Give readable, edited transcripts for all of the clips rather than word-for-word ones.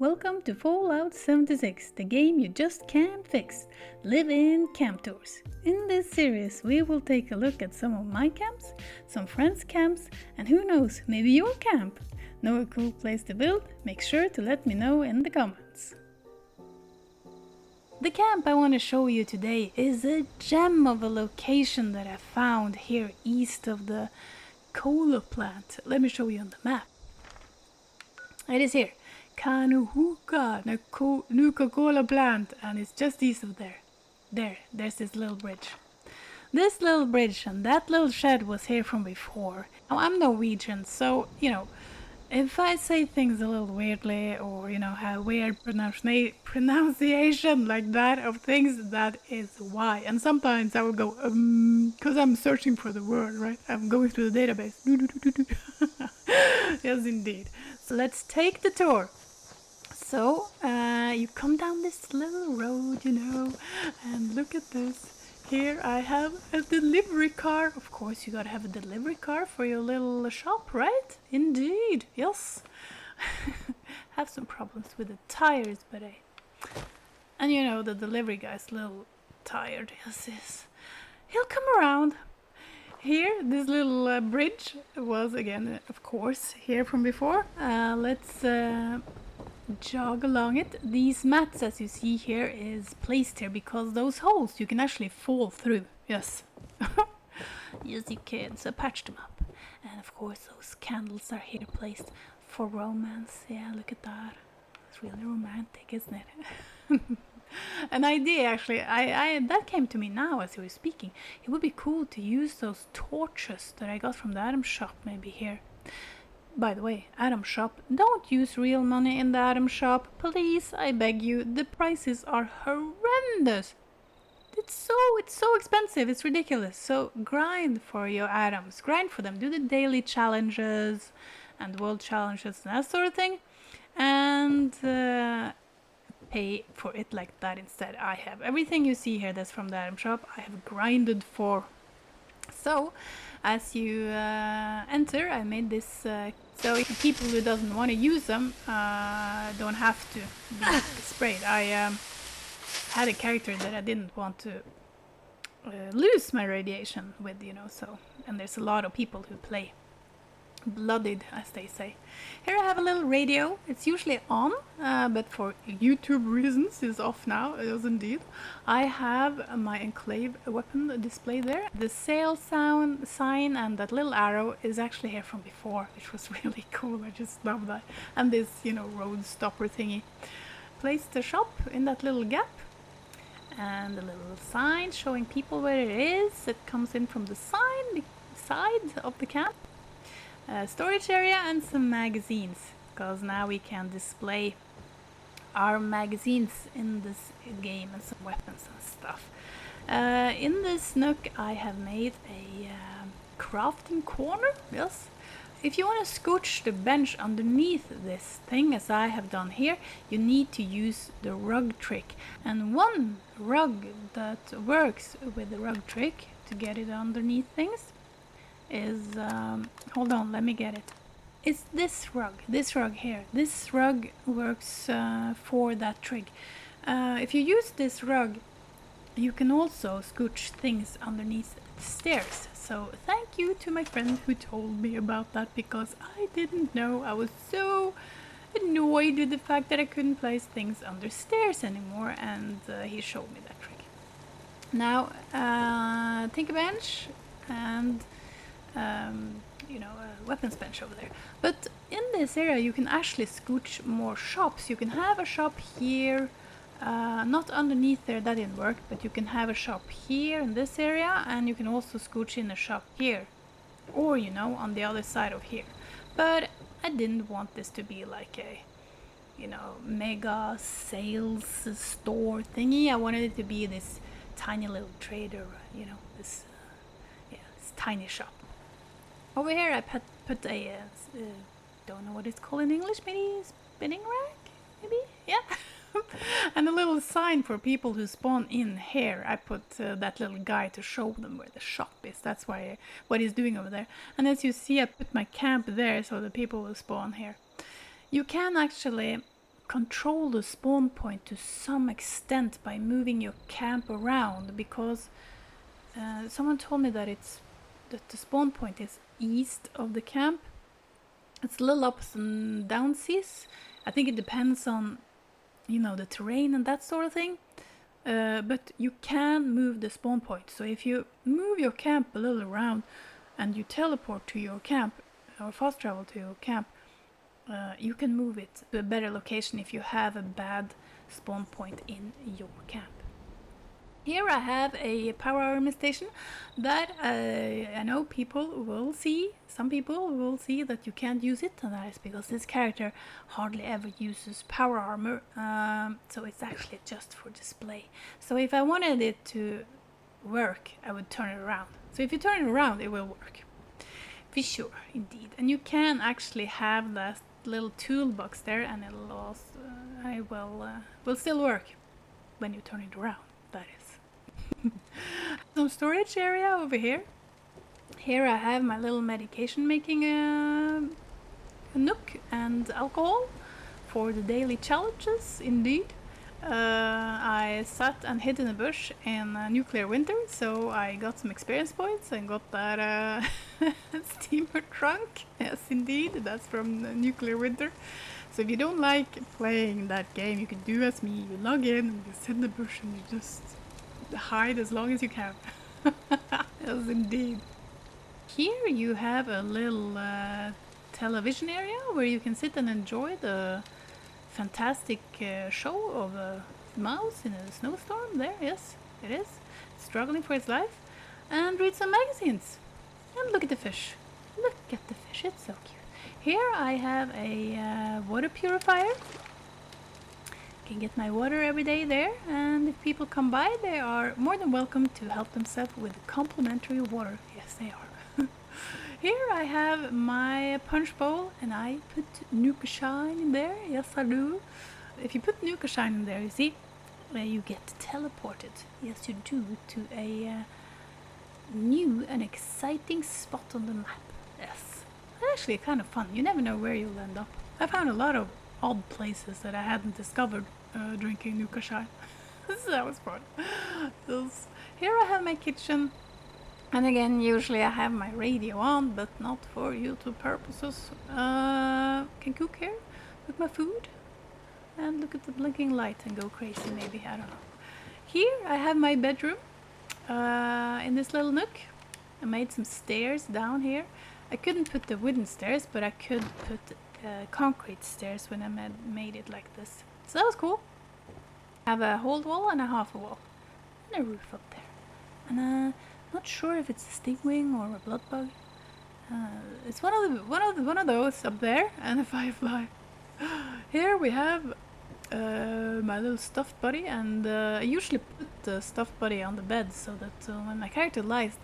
Welcome to Fallout 76, the game you just can't fix. Live in camp tours. In this series, we will take a look at some of my camps, some friends' camps, and who knows, maybe your camp. Know a cool place to build? Make sure to let me know in the comments. The camp I want to show you today is a gem of a location that I found here east of the cola plant. Let me show you on the map. It is here. Kanuhuka, Nuka-Cola plant, and it's just east of there. There's this little bridge. This little bridge and that little shed was here from before. Now, I'm Norwegian, so, if I say things a little weirdly or, have weird pronunciation like that of things, that is why. And sometimes I will go, because I'm searching for the word, right? I'm going through the database. Yes, indeed. So let's take the tour. So, you come down this little road, and look at this. Here I have a delivery car. Of course, you gotta have a delivery car for your little shop, right? Indeed, yes. Have some problems with the tires, but and the delivery guy's a little tired. Yes. He'll come around. Here, this little bridge was again, of course, here from before. Let's jog along it. These mats, as you see here, is placed here because those holes you can actually fall through. Yes. Yes, you can. So patch them up. And of course, those candles are here placed for romance. Yeah, look at that. It's really romantic, isn't it? An idea, actually, I that came to me now as you were speaking. It would be cool to use those torches that I got from the Adam shop, maybe here. By the way, Adam shop, don't use real money in the Adam shop, please, I beg you. The prices are horrendous. It's so expensive, it's ridiculous. So grind for your Adams, grind for them. Do the daily challenges and world challenges and that sort of thing, and pay for it like that instead. I have everything you see here that's from the Adam shop, I have grinded for. So, as you enter, I made this so if people who doesn't want to use them don't have to be sprayed. I had a character that I didn't want to lose my radiation with, so, and there's a lot of people who play blooded, as they say. Here I have a little radio. It's usually on, but for YouTube reasons is off now. It is indeed. I have my enclave weapon displayed there. The sail sound sign and that little arrow is actually here from before, which was really cool. I just love that. And this, road stopper thingy. Place the shop in that little gap. And a little sign showing people where it is. It comes in from the side of the camp. Storage area and some magazines, because now we can display our magazines in this game and some weapons and stuff. In this nook I have made a crafting corner, yes. If you want to scooch the bench underneath this thing, as I have done here, you need to use the rug trick. And one rug that works with the rug trick to get it underneath things is, hold on, let me get it. It's this rug here. This rug works for that trick. If you use this rug, you can also scooch things underneath the stairs. So thank you to my friend who told me about that, because I didn't know. I was so annoyed with the fact that I couldn't place things under stairs anymore, and he showed me that trick. Now, think a bench and a weapons bench over there. But in this area you can actually scooch more shops. You can have a shop here, not underneath there, that didn't work, but you can have a shop here in this area, and you can also scooch in a shop here, or on the other side of here. But I didn't want this to be like a mega sales store thingy. I wanted it to be this tiny little trader, this tiny shop. Over here I put a, don't know what it's called in English, maybe spinning rack? Maybe? Yeah. And a little sign for people who spawn in here. I put that little guy to show them where the shop is. That's what he's doing over there. And as you see, I put my camp there so the people will spawn here. You can actually control the spawn point to some extent by moving your camp around, because someone told me that the spawn point is east of the camp. It's a little ups and downsies. I think it depends on, the terrain and that sort of thing. But you can move the spawn point. So if you move your camp a little around and you teleport to your camp or fast travel to your camp, you can move it to a better location if you have a bad spawn point in your camp. Here I have a power armor station that I know people will see. Some people will see that you can't use it, and that is because this character hardly ever uses power armor. So it's actually just for display. So if I wanted it to work, I would turn it around. So if you turn it around, it will work. For sure, indeed. And you can actually have that little toolbox there, and it'll also, will still work when you turn it around. That is. Some storage area over here. Here I have my little medication making nook and alcohol for the daily challenges, indeed. I sat and hid in a bush in nuclear winter, so I got some experience points and got that steamer trunk. Yes, indeed, that's from nuclear winter. So if you don't like playing that game, you can do as me. You log in and you sit in the bush and you just hide as long as you can. Yes, indeed. Here you have a little television area where you can sit and enjoy the fantastic show of a mouse in a snowstorm. There, yes, it is. Struggling for its life. And read some magazines. And look at the fish. Look at the fish, it's so cute. Here I have a water purifier. Can get my water every day there, and if people come by, they are more than welcome to help themselves with complimentary water. Yes, they are. Here I have my punch bowl, and I put Nuka Shine in there. Yes, I do. If you put Nuka Shine in there, you see, you get teleported. Yes, you do, to a new and exciting spot on the map. Yes, actually kind of fun. You never know where you'll end up. I found a lot of odd places that I hadn't discovered drinking Nuka Shine. So that was fun. Here I have my kitchen, and again, usually I have my radio on, but not for YouTube purposes. Can cook here, cook my food, and look at the blinking light and go crazy maybe, I don't know. Here I have my bedroom in this little nook. I made some stairs down here. I couldn't put the wooden stairs, but I could put concrete stairs when I made it like this. So that was cool. I have a whole wall and a half a wall. And a roof up there. And I'm not sure if it's a stingwing or a blood bug. It's one of those up there, and a firefly. Here we have my little stuffed buddy, and I usually put the stuffed buddy on the bed so that when my character lies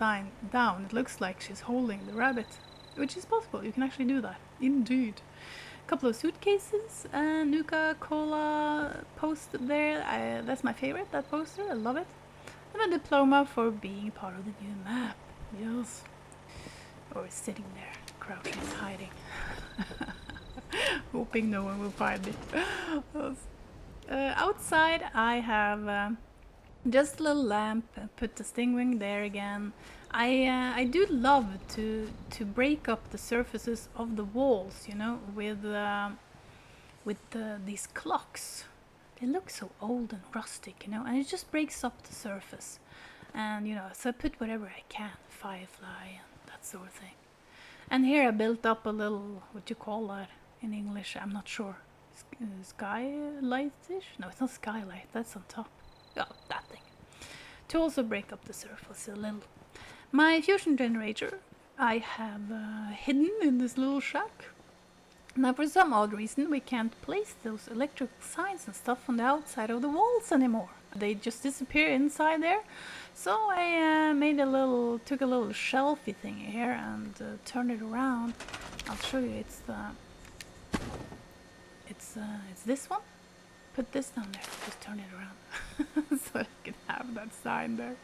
down, it looks like she's holding the rabbit, which is possible. You can actually do that, indeed. A couple of suitcases, and Nuka-Cola poster there. That's my favorite, that poster. I love it. And a diploma for being part of the new map. Yes. Or sitting there, crouching and hiding. Hoping no one will find me. Outside I have just a little lamp. Put the stingwing there again. I do love to break up the surfaces of the walls, you know, with these clocks. They look so old and rustic, you know, and it just breaks up the surface. And, you know, so I put whatever I can, firefly and that sort of thing. And here I built up a little, what you call that in English, I'm not sure. Skylight-ish? No, it's not skylight, that's on top. Oh, that thing. To also break up the surface a little. My fusion generator I have hidden in this little shack. Now for some odd reason we can't place those electric signs and stuff on the outside of the walls anymore. They just disappear inside there. So I took a little shelfy thing here and turned it around. I'll show you. It's this one. Put this down there. Just turn it around so I can have that sign there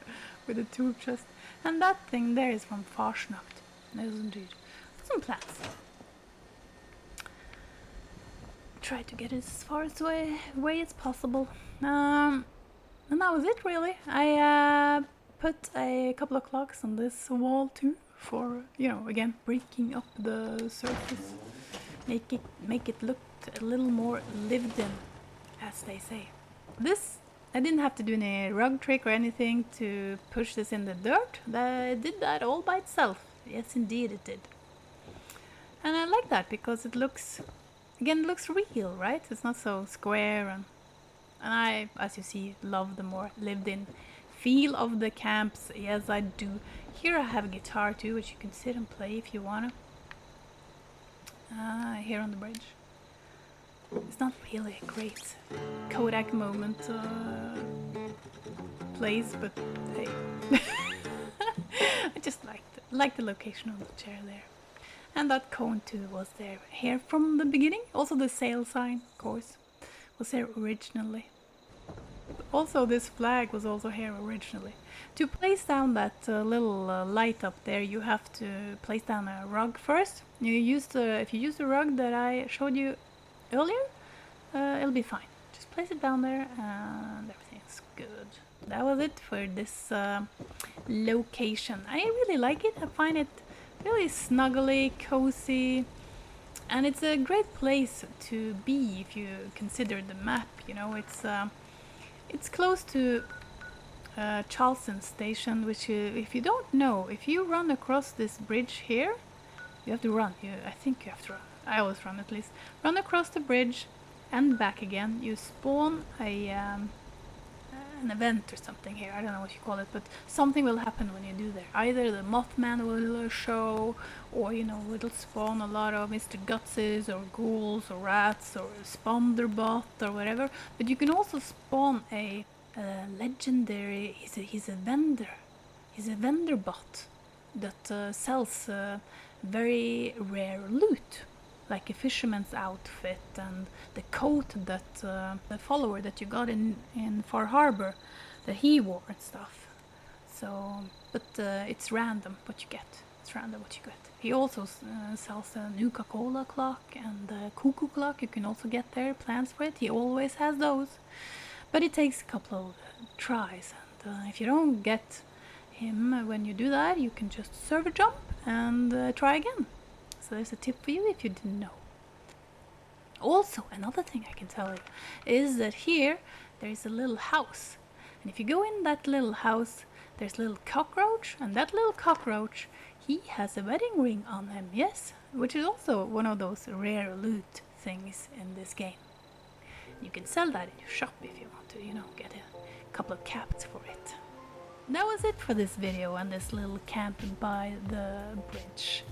with a tool chest. And that thing there is from Farsnacht. Yes, indeed. Some plants. try to get it as far away as possible. And that was it, really. I put a couple of clocks on this wall too, for, you know, again, breaking up the surface, make it look a little more lived in, as they say. This, I didn't have to do any rug trick or anything to push this in the dirt. It did that all by itself. Yes, indeed it did. And I like that because it looks, again, it looks real, right? It's not so square, and I, as you see, love the more lived-in feel of the camps. Yes, I do. Here I have a guitar too, which you can sit and play if you wanna. Here on the bridge. It's not really a great Kodak moment place, but hey. I just like the location of the chair there. And that cone too was there here from the beginning. Also the sail sign, of course, was here originally. Also this flag was also here originally. To place down that little light up there, you have to place down a rug first. If you use the rug that I showed you earlier, it'll be fine. Just place it down there and everything's good. That was it for this location. I really like it. I find it really snuggly, cozy, and it's a great place to be if you consider the map. You know, it's close to Charleston Station, which if you don't know, if you run across this bridge here, you have to run. I think you have to run. I always run, at least. Run across the bridge and back again. You spawn an event or something here. I don't know what you call it, but something will happen when you do there. Either the Mothman will show, or, you know, it'll spawn a lot of Mr. Gutses or ghouls or rats or Sponderbot or whatever. But you can also spawn a legendary. He's a vendor. He's a vendor bot that sells very rare loot, like a fisherman's outfit and the coat that the follower that you got in Far Harbor that he wore and stuff. So, but it's random what you get. It's random what you get. He also sells a Nuka-Cola clock and a cuckoo clock. You can also get there, plans for it. He always has those. But it takes a couple of tries. And if you don't get him when you do that, you can just server jump and try again. So there's a tip for you if you didn't know. Also, another thing I can tell you is that here there is a little house. And if you go in that little house, there's a little cockroach. And that little cockroach, he has a wedding ring on him, yes? Which is also one of those rare loot things in this game. You can sell that in your shop if you want to, you know, get a couple of caps for it. That was it for this video and this little camp by the bridge.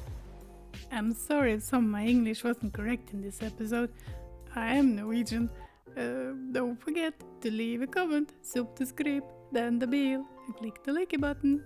I'm sorry if some of my English wasn't correct in this episode. I am Norwegian. Don't forget to leave a comment, subscribe, then the bell, and click the like button.